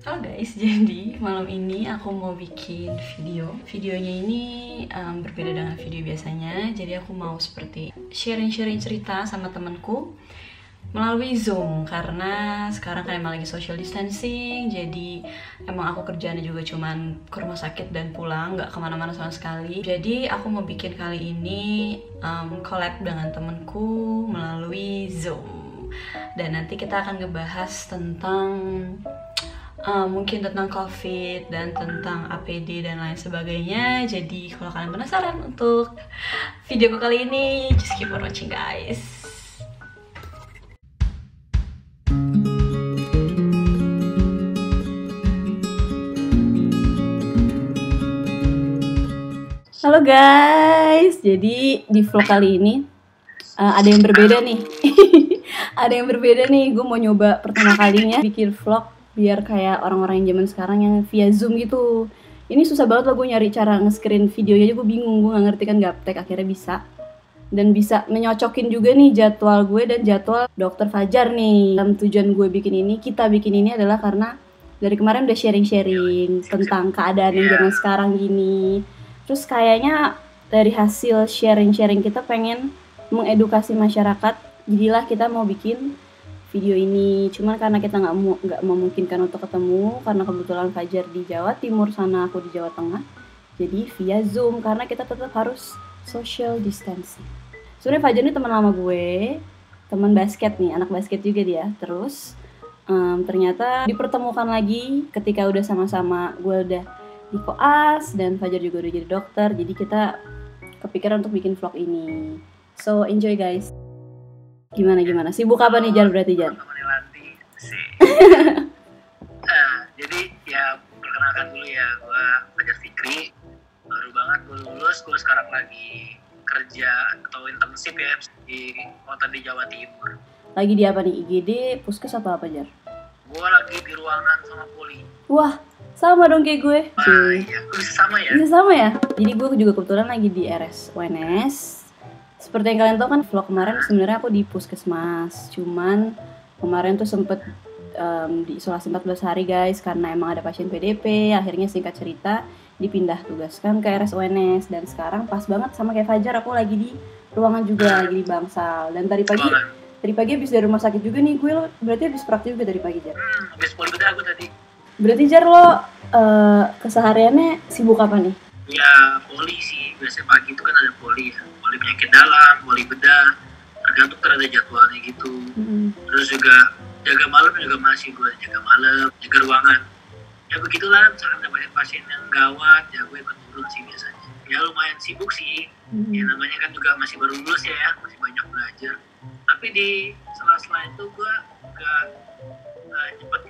Halo guys, jadi malam ini aku mau bikin video. Videonya ini berbeda dengan video biasanya. Jadi aku mau seperti sharing-sharing cerita sama temanku melalui Zoom, karena sekarang kan emang lagi social distancing. Jadi emang aku kerjaannya juga cuman ke rumah sakit dan pulang, nggak kemana-mana sama sekali. Jadi aku mau bikin kali ini collab dengan temanku melalui Zoom. Dan nanti kita akan ngebahas tentang mungkin tentang COVID dan tentang APD dan lain sebagainya. Jadi kalau kalian penasaran untuk videoku kali ini, just keep on watching guys. Halo guys, jadi di vlog kali ini ada yang berbeda nih. Ada yang berbeda nih, gue mau nyoba pertama kalinya bikin vlog biar kayak orang-orang yang zaman sekarang yang via Zoom gitu. Ini susah banget lah gue nyari cara nge-screen videonya aja, gue bingung, gue gak ngerti kan gaptek. Akhirnya bisa, dan bisa menyocokin juga nih jadwal gue dan jadwal dokter Fajar nih. Dan tujuan gue bikin ini, kita bikin ini adalah karena dari kemarin udah sharing-sharing tentang keadaan yang zaman sekarang gini. Terus kayaknya dari hasil sharing-sharing kita pengen mengedukasi masyarakat, jadilah kita mau bikin video ini. Cuman karena kita nggak memungkinkan untuk ketemu, karena kebetulan Fajar di Jawa Timur sana, aku di Jawa Tengah, jadi via Zoom karena kita tetap harus social distancing. Sebenarnya Fajar ini teman lama gue, teman basket nih, anak basket juga dia. Terus ternyata dipertemukan lagi ketika udah sama-sama, gue udah di koas dan Fajar juga udah jadi dokter. Jadi kita kepikiran untuk bikin vlog ini. So enjoy guys. Gimana? Sibuk apa nih Jar berarti Jar? Jadi ya perkenalkan dulu ya, gue Fajar Fikri, baru banget gue lulus. Gue sekarang lagi kerja atau internship ya di kota di Jawa Timur. Lagi di apa nih, IGD, puskes atau apa Jar? Gue lagi di ruangan sama poli. Wah, sama dong kayak gue. Iya, bisa sama ya? Bisa sama ya? Jadi gue juga kebetulan lagi di RS UNS. Seperti yang kalian tahu kan, vlog kemarin sebenarnya aku di puskesmas. Cuman kemarin tuh sempet diisolasi 14 hari guys, karena emang ada pasien PDP. Akhirnya singkat cerita dipindah tugaskan ke RS UNS. Dan sekarang pas banget sama kayak Fajar, aku lagi di ruangan juga, lagi di Bangsal. Dan tadi pagi habis dari rumah sakit juga nih gue. Lo berarti habis praktik juga tadi pagi Jar? Habis poli bedah gue tadi. Berarti Jar lo kesehariannya sibuk apa nih? Ya poli sih, biasanya pagi itu kan ada poli ya, poli penyakit dalam, poli bedah, tergantung ada jadwalnya gitu. Terus juga jaga malam juga masih gue jaga malam, jaga ruangan. Ya begitulah, misalkan ada banyak pasien yang gawat, ya gue ikut turun sih biasanya. Ya lumayan sibuk sih, ya namanya kan juga masih baru lulus ya, masih banyak belajar. Tapi di sela-sela itu gue gak cepet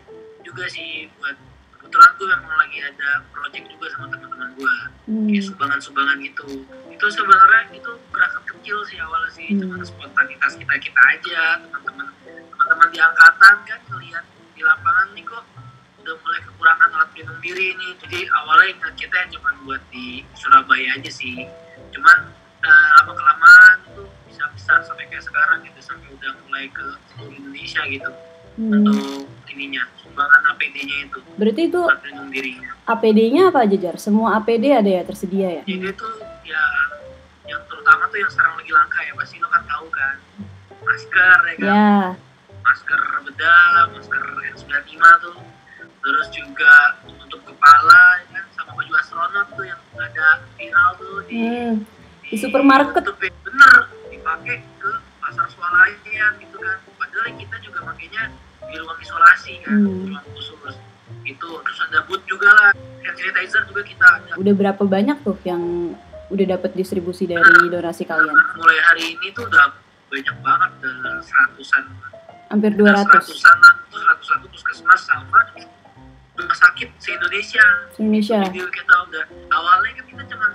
juga sih buat, kebetulan gue memang lagi ada project juga sama teman-teman gue, kayak sumbangan-sumbangan gitu. Itu sebenarnya itu gerakan kecil sih awalnya sih, cuma spontanitas kita aja, teman-teman di angkatan kan ngeliat di lapangan nih kok udah mulai kekurangan alat pelindung diri nih. Jadi awalnya ingat kita yang cuma buat di Surabaya aja sih, cuman lama kelamaan itu bisa besar sampai kayak sekarang gitu, sampai udah mulai ke seluruh Indonesia gitu. Untuk ininya, sumbangan APD-nya itu. Berarti itu pelindung dirinya. APD-nya apa aja Jar? Semua APD ada ya tersedia ya? Jadi itu ya yang terutama tuh yang sekarang lagi langka ya, pasti lo kan tahu kan, masker ya kan, Ya. Masker bedah, masker N95 tuh, terus juga untuk kepala ya kan, sama baju astronot tuh yang ada viral tuh di supermarket. Bener, dipakai ke pasar swalayan gitu kan, padahal kita juga makanya di ruang isolasi kan, ruang khusus itu. Terus ada boot juga lah, hand sanitizer juga kita ada. Udah berapa banyak tuh yang udah dapat distribusi dari donasi kalian? Mulai hari ini tuh udah banyak banget, seratusan, hampir 200. Seratusan puskesmas sama rumah sakit se-Indonesia. Jadi kita udah, awalnya kan kita cuma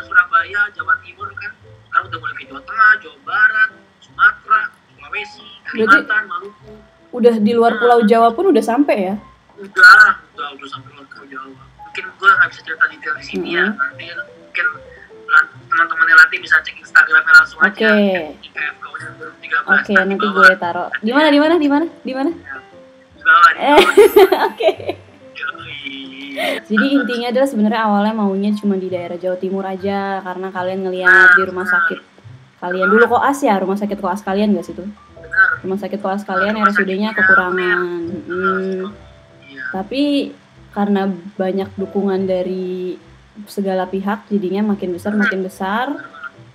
Surabaya, Jawa Timur kan, sekarang udah mulai ke Jawa Tengah, Jawa Barat, Sumatera, Sulawesi, Kalimantan, Maluku. Udah di luar Pulau Jawa pun udah sampai ya? Udah sampai luar Pulau Jawa. Mungkin gue nggak bisa cerita detail di sini ya, nanti mungkin teman-temannya nanti bisa cek Instagramnya langsung aja. IKFK 2013. Oke, nanti gue taruh. Di mana? Ya. Bawa nih. Oke. Jadi intinya adalah sebenarnya awalnya maunya cuma di daerah Jawa Timur aja, karena kalian ngelihat di rumah sakit kalian dulu koas ya, rumah sakit koas kalian gak sih tuh? Rumah sakit koas kalian RSUD-nya kekurangan. Tapi karena banyak dukungan dari segala pihak, jadinya makin besar,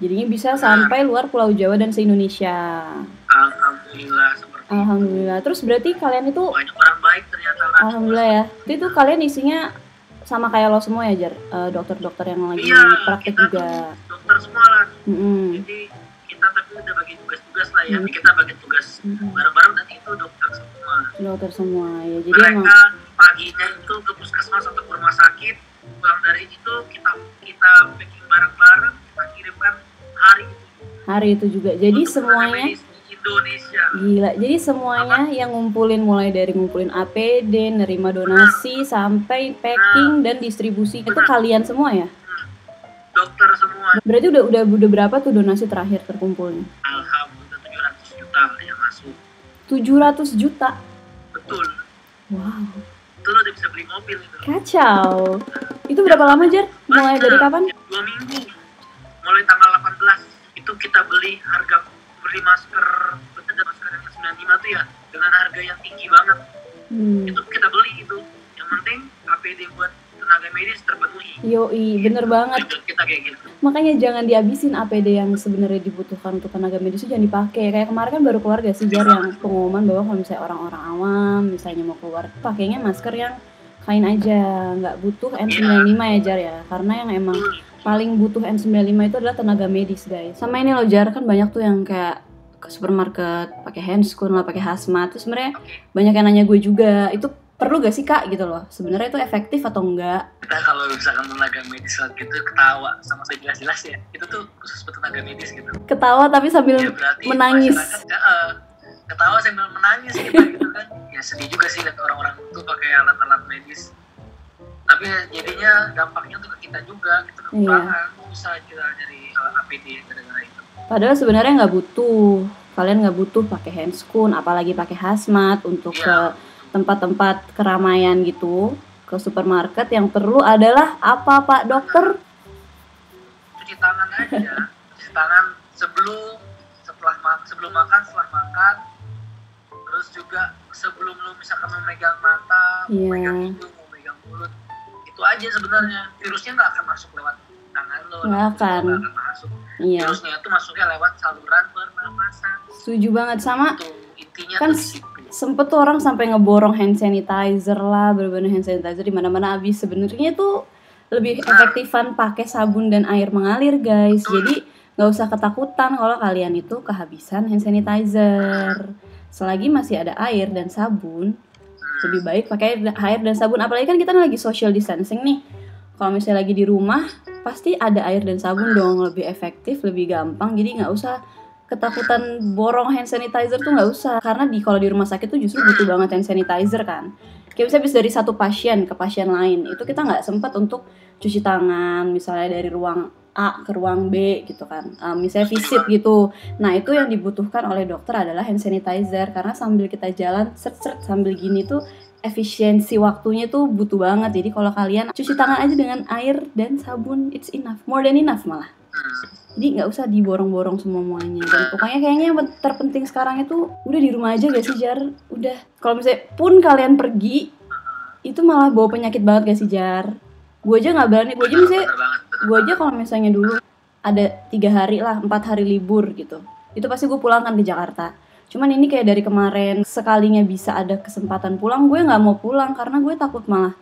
jadinya bisa sampai luar Pulau Jawa dan se-Indonesia. Alhamdulillah. Terus berarti kalian itu banyak orang baik ternyata. Alhamdulillah ya. Itu kalian isinya sama kayak lo semua ya, Jar? Dokter-dokter yang lagi praktek juga. Dokter semua lah. Jadi kita tapi udah bagi tugas-tugas lah ya. Kita bagi tugas bareng-bareng dan itu dokter semua. Dokter semua ya. Jadi mereka paginya itu ke puskesmas atau ke rumah sakit. Pulang dari itu kita packing bareng-bareng, kita kirimkan hari itu juga. Jadi semuanya Indonesia. Gila, jadi semuanya yang ngumpulin, mulai dari ngumpulin APD, nerima donasi, sampai packing dan distribusi, itu kalian semua ya? Dokter semua. Berarti udah berapa tuh donasi terakhir terkumpulnya? Alhamdulillah 700 juta yang masuk. 700 juta? Betul. Wow. Itu lo udah bisa beli mobil itu. Kacau. Itu berapa lama, Jar? Mulai dari kapan? 2 minggu. Mulai tanggal 18. Itu kita beli masker yang 95 tuh ya, dengan harga yang tinggi banget. Itu kita beli itu. Yang penting APD buat tenaga medis terpenuhi. Yoi, bener banget. Kita kayak gitu. Makanya jangan dihabisin APD yang sebenarnya dibutuhkan untuk tenaga medis itu, jangan dipakai. Kayak kemarin kan baru keluar gak sih, Jar, yang pengumuman bahwa kalau misalnya orang-orang awam misalnya mau keluar, pakainya masker yang kain aja, nggak butuh N95 ya, Jar ya. Karena yang emang paling butuh N95 itu adalah tenaga medis, guys. Sama ini loh, Jar, kan banyak tuh yang kayak ke supermarket pakai handscoon lah, pakai hazmat. Terus sebenarnya banyak yang nanya gue juga, itu perlu gak sih, Kak, gitu loh. Sebenarnya itu efektif atau enggak? Kita kalau misalkan tenaga medis gitu ketawa sama saya jelas-jelas ya, itu tuh khusus buat tenaga medis gitu. Ketawa tapi sambil ya, menangis. Ketawa sambil menangis gitu kan. Ya sedih juga sih lihat orang-orang tuh pakai alat-alat medis. Tapi jadinya dampaknya tuh ke kita juga, gitu, kekurangan usaha kita dari APD gara-gara itu. Padahal sebenarnya nggak butuh, kalian nggak butuh pakai handscoon, apalagi pakai hazmat untuk ke tempat-tempat keramaian gitu, ke supermarket. Yang perlu adalah apa, Pak Dokter? Cuci tangan aja, cuci tangan sebelum makan, setelah makan, terus juga sebelum lu misalkan memegang mata, memegang hidung, memegang mulut. Itu aja sebenarnya, virusnya nggak akan masuk lewat tangan lo, nggak akan masuk. Virusnya itu masuknya lewat saluran pernapasan. Setuju banget. Sama itu, intinya kan sempet tuh orang sampai ngeborong hand sanitizer lah, bener-bener hand sanitizer di mana-mana habis. Sebenarnya tuh lebih efektifan pakai sabun dan air mengalir, guys. Jadi nggak usah ketakutan kalau kalian itu kehabisan hand sanitizer. Selagi masih ada air dan sabun, lebih baik pakai air dan sabun. Apalagi kan kita lagi social distancing nih. Kalau misalnya lagi di rumah, pasti ada air dan sabun dong, lebih efektif, lebih gampang. Jadi nggak usah ketakutan borong hand sanitizer tuh, nggak usah. Karena kalau di rumah sakit tuh justru butuh banget hand sanitizer kan. Kayak misalnya bisa dari satu pasien ke pasien lain, itu kita nggak sempat untuk cuci tangan, misalnya dari ruang A ke ruang B gitu kan, misalnya visit gitu. Nah itu yang dibutuhkan oleh dokter adalah hand sanitizer. Karena sambil kita jalan, seret-seret sambil gini tuh, efisiensi waktunya tuh butuh banget. Jadi kalau kalian cuci tangan aja dengan air dan sabun, it's enough, more than enough malah. Jadi nggak usah diborong-borong semuanya. Dan pokoknya kayaknya yang terpenting sekarang itu udah di rumah aja gak sih, Jar? Udah, kalau misalnya pun kalian pergi, itu malah bawa penyakit banget gak sih, Jar? Gue aja nggak berani. Gue aja kalau misalnya dulu ada 3 hari lah, 4 hari libur gitu, itu pasti gue pulangkan ke Jakarta. Cuman ini kayak dari kemarin, sekalinya bisa ada kesempatan pulang, gue nggak mau pulang karena gue takut malah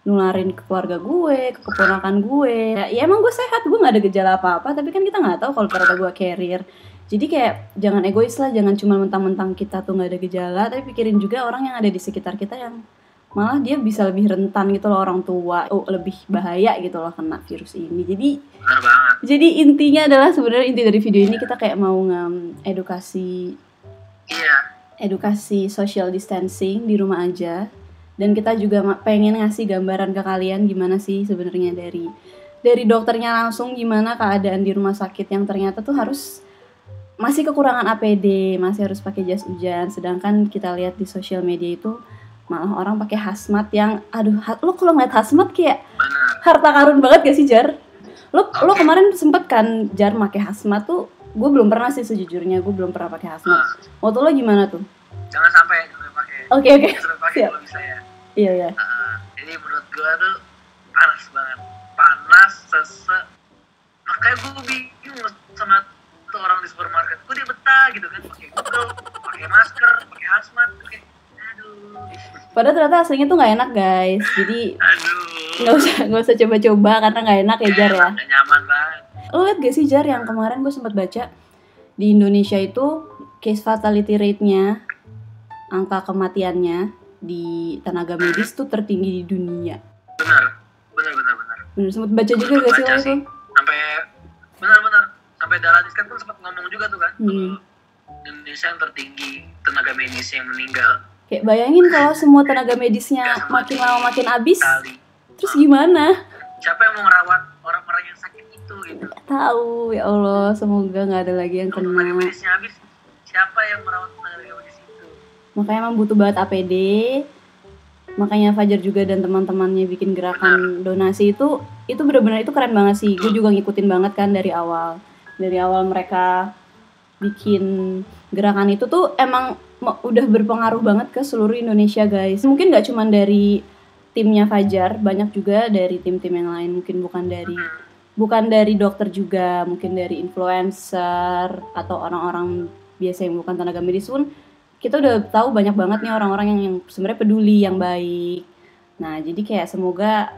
nularin ke keluarga gue, ke keponakan gue. Ya emang gue sehat, gue nggak ada gejala apa-apa, tapi kan kita nggak tahu kalau ternyata gue carrier. Jadi kayak jangan egois lah, jangan cuma mentang-mentang kita tuh nggak ada gejala, tapi pikirin juga orang yang ada di sekitar kita yang malah dia bisa lebih rentan gitu loh, orang tua, lebih bahaya gitu loh kena virus ini. Jadi intinya adalah, sebenarnya inti dari video ini kita kayak mau edukasi social distancing di rumah aja. Dan kita juga pengen ngasih gambaran ke kalian gimana sih sebenarnya dari dokternya langsung gimana keadaan di rumah sakit yang ternyata tuh harus masih kekurangan APD, masih harus pakai jas hujan. Sedangkan kita lihat di sosial media itu Malah orang pakai hazmat yang aduh, lo kalau ngeliat hazmat kayak Benar. harta karun banget gak sih, Jar? Lo kemarin sempet kan Jar pakai hazmat tuh? Gue belum pernah sih sejujurnya, gue belum pernah pakai hazmat. Waktu lo gimana tuh? Jangan sampai pakai. Oke. Jangan sampai pakai kalau bisa ya. Iya. Jadi menurut gue tuh panas banget, panas sesek. Makanya gue bingung sama tuh orang di supermarket. Gue dia betah gitu kan, pakai Google, pakai masker, pakai hazmat, pakai. Aduh. Padahal ternyata aslinya tuh nggak enak guys. Jadi nggak usah coba-coba karena nggak enak ya Jar ya. Nggak nyaman banget. Lo liat gak sih Jar yang kemarin gue sempat baca di Indonesia itu case fatality rate-nya, angka kematiannya di tenaga medis tuh tertinggi di dunia. Benar. Bener, sempat baca juga gak sih lo itu? Sampai benar. Sampai Dahlan Iskan pun sempat ngomong juga tuh kan. Indonesia yang tertinggi tenaga medis yang meninggal. Kayak bayangin kalau semua tenaga medisnya makin lama makin habis, terus gimana? Siapa yang mau merawat orang-orang yang sakit itu gitu? Tahu ya Allah, semoga nggak ada lagi yang kena. Tenaga medisnya habis, siapa yang merawat tenaga medis itu? Makanya emang butuh banget APD. Makanya Fajar juga dan teman-temannya bikin gerakan donasi itu benar-benar itu keren banget sih. Gue juga ngikutin banget kan dari awal mereka bikin gerakan itu tuh emang udah berpengaruh banget ke seluruh Indonesia guys. Mungkin nggak cuma dari timnya Fajar, banyak juga dari tim-tim yang lain. Mungkin bukan dari dokter juga, mungkin dari influencer atau orang-orang biasa yang bukan tenaga medis pun. Kita udah tahu banyak banget nih orang-orang yang sebenarnya peduli, yang baik. Nah, jadi kayak semoga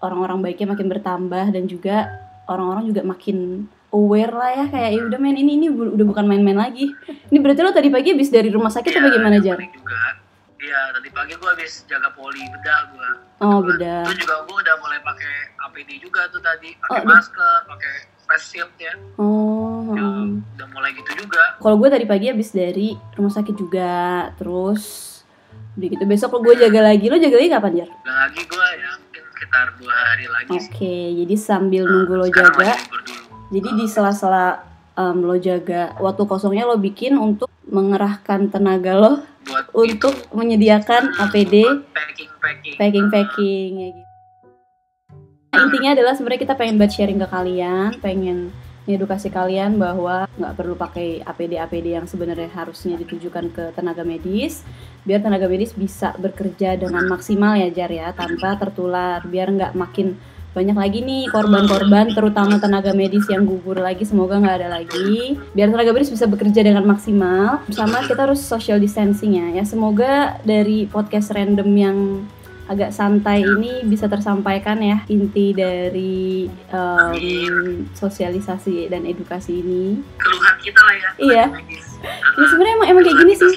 orang-orang baiknya makin bertambah dan juga orang-orang juga makin aware lah ya, kayak ya udah men ini udah bukan main-main lagi. Ini berarti lo tadi pagi habis dari rumah sakit atau gimana, Jar? Iya, tadi pagi gue habis jaga poli bedah gue. Oh, bedah. Itu juga gue udah mulai pakai APD juga tuh tadi, pakai masker, pakai face shield ya. Udah mulai gitu juga. Kalau gue tadi pagi habis dari rumah sakit juga, terus begitu besok gue jaga lagi. Lo jaga lagi kapan, Jar? Jaga lagi gue ya mungkin sekitar 2 hari lagi. Oke, jadi sambil nunggu lo jaga. Jadi di sela-sela lo jaga, waktu kosongnya lo bikin untuk mengerahkan tenaga lo buat untuk itu, menyediakan APD, packing ya gitu. Nah, intinya adalah sebenarnya kita pengen buat sharing ke kalian, pengen edukasi kalian bahwa nggak perlu pakai APD yang sebenarnya harusnya ditujukan ke tenaga medis, biar tenaga medis bisa bekerja dengan maksimal ya Jar ya, tanpa tertular, biar nggak makin banyak lagi nih korban-korban, terutama tenaga medis yang gugur lagi, semoga nggak ada lagi. Biar tenaga medis bisa bekerja dengan maksimal. Bersama kita harus social distancing ya. Semoga dari podcast random yang agak santai ini bisa tersampaikan ya inti dari sosialisasi dan edukasi ini. Keluhan kita lah ya. Iya. Ya sebenarnya emang kayak gini sih.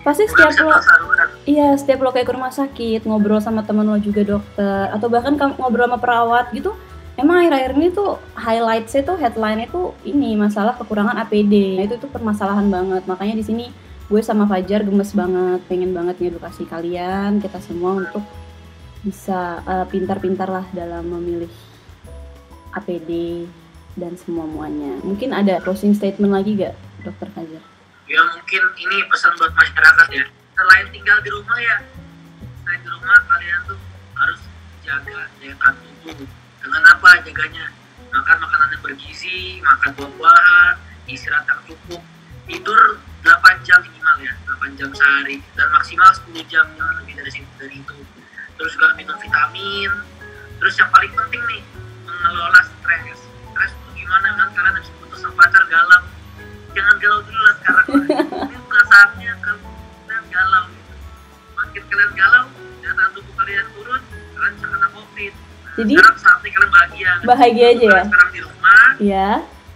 Pasti setiap lo kayak ke rumah sakit, ngobrol sama temen lo juga dokter, atau bahkan ngobrol sama perawat gitu, emang akhir-akhir ini tuh highlight-nya tuh, headline-nya tuh ini masalah kekurangan APD. Nah, itu tuh permasalahan banget. Makanya di sini gue sama Fajar gemes banget, pengen banget ngedukasi kalian, kita semua untuk bisa pintar-pintar lah dalam memilih APD dan semua-muanya. Mungkin ada closing statement lagi gak, Dokter Fajar? Ya mungkin ini pesan buat masyarakat ya. Selain tinggal di rumah kalian tuh harus jaga daya tahan tubuh. Dengan apa jaganya? Makan makanan yang bergizi, makan buah-buahan, istirahat yang cukup, tidur 8 jam minimal ya, 8 jam sehari, dan maksimal 10 jam, jangan lebih dari itu. Terus juga minum vitamin. Terus yang paling penting nih, mengelola stres. Stres itu gimana kan? Kalian habis putus sama pacar galau. Jangan galau dulu lah sekarang. Ini bukan saatnya kalian galau. Makin kalian galau, daya tahan tubuh kalian turun, kalian bisa kena COVID. Jadi sekarang saatnya kalian bahagia. Bahagia aja ya. Sekarang di rumah. Iya.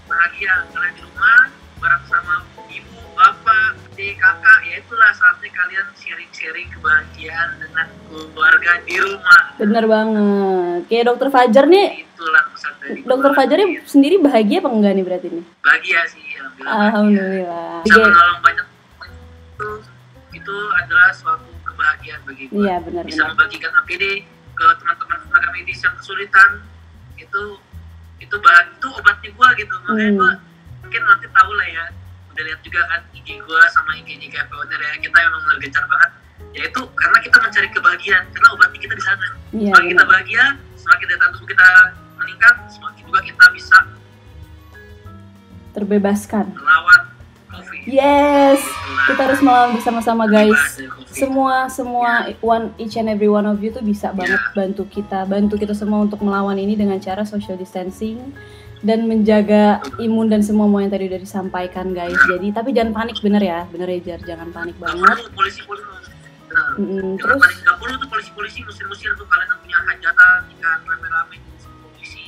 Bahagia kalian di rumah, bareng sama ibu, bapak, adik, kakak. Ya itulah saatnya kalian sharing-sharing kebahagiaan dengan keluarga di rumah. Bener banget. Kayak Dokter Fajar nih. Itulah pesan dari Dokter Fajar sendiri bahagia apa enggak nih berarti nih? Bahagia sih. Alhamdulillah. Bisa menolong banyak itu adalah suatu kebahagiaan bagi gue. Iya, benar. Bisa membagikan APD ke teman-teman tenaga medis yang kesulitan, itu obatnya gue gitu. Makanya gue mungkin nanti tahu lah ya, udah lihat juga kan IG gue sama IG JKP Owner ya, kita emang benar gencar banget Yaitu karena kita mencari kebahagiaan, karena obatnya kita di sana. Iya, Semakin kita bahagia, semakin daya tahan tubuh kita meningkat, semakin juga kita bisa terbebaskan. melawan COVID. Yes, Itulah. kita harus melawan bersama-sama guys. Bebas dari COVID. Semua each and every one of you tuh bisa banget bantu kita semua untuk melawan ini dengan cara social distancing dan menjaga imun dan semua yang tadi udah disampaikan guys. Jadi tapi jangan panik, bener ya Jar, jangan panik Gak banget. perlu polisi-polisi. Benar. Terus Paling gak perlu tuh polisi-polisi musir-musir tuh, kalian yang punya hajatan ikan rame-rame polisi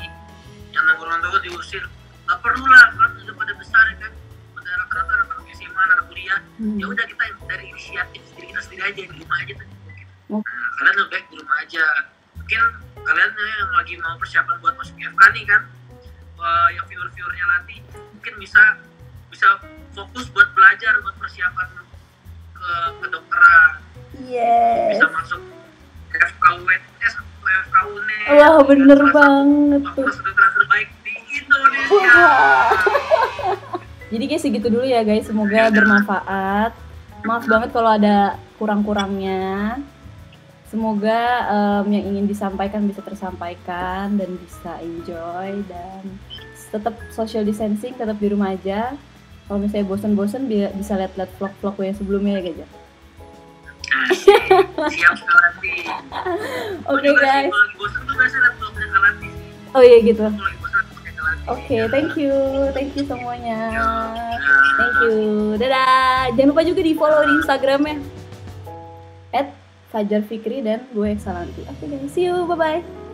yang nongkrong-nongkrong diusir. Gak perlu lah, kan udah pada besar ya kan, pada rata-rata anak SMA, anak kuliah. Ya udah kita dari inisiatif kita sendiri aja di rumah aja tuh. Nah, kalian lebih baik di rumah aja. Mungkin kalian yang lagi mau persiapan buat masuk FK nih kan, yang viewer-viewernya nanti mungkin bisa fokus buat belajar, buat persiapan ke kedokteran. yes. Bisa masuk FKUNS atau FKUNES. Wah, bener banget tuh. Fakultas kedokteran terbaik di Indonesia. Wah. Jadi kayak segitu dulu ya guys, semoga bermanfaat. Maaf banget kalau ada kurang-kurangnya. Semoga yang ingin disampaikan bisa tersampaikan dan bisa enjoy, dan tetap social distancing, tetap di rumah aja. Kalau misalnya bosen-bosen bisa lihat-lihat vlog-vlog gue yang sebelumnya ya guys. Asik. Siap Kalandi. Oke guys. Kalau lagi bosan tuh biasa lihat vlognya Kalandi sih. Oh iya gitu. Kalau lagi bosan pakai Kalandi. Oke, thank you semuanya. Thank you, dadah. Jangan lupa juga di follow di Instagramnya @fajarfikri dan gue Exalanti. Oke guys, see you, bye bye.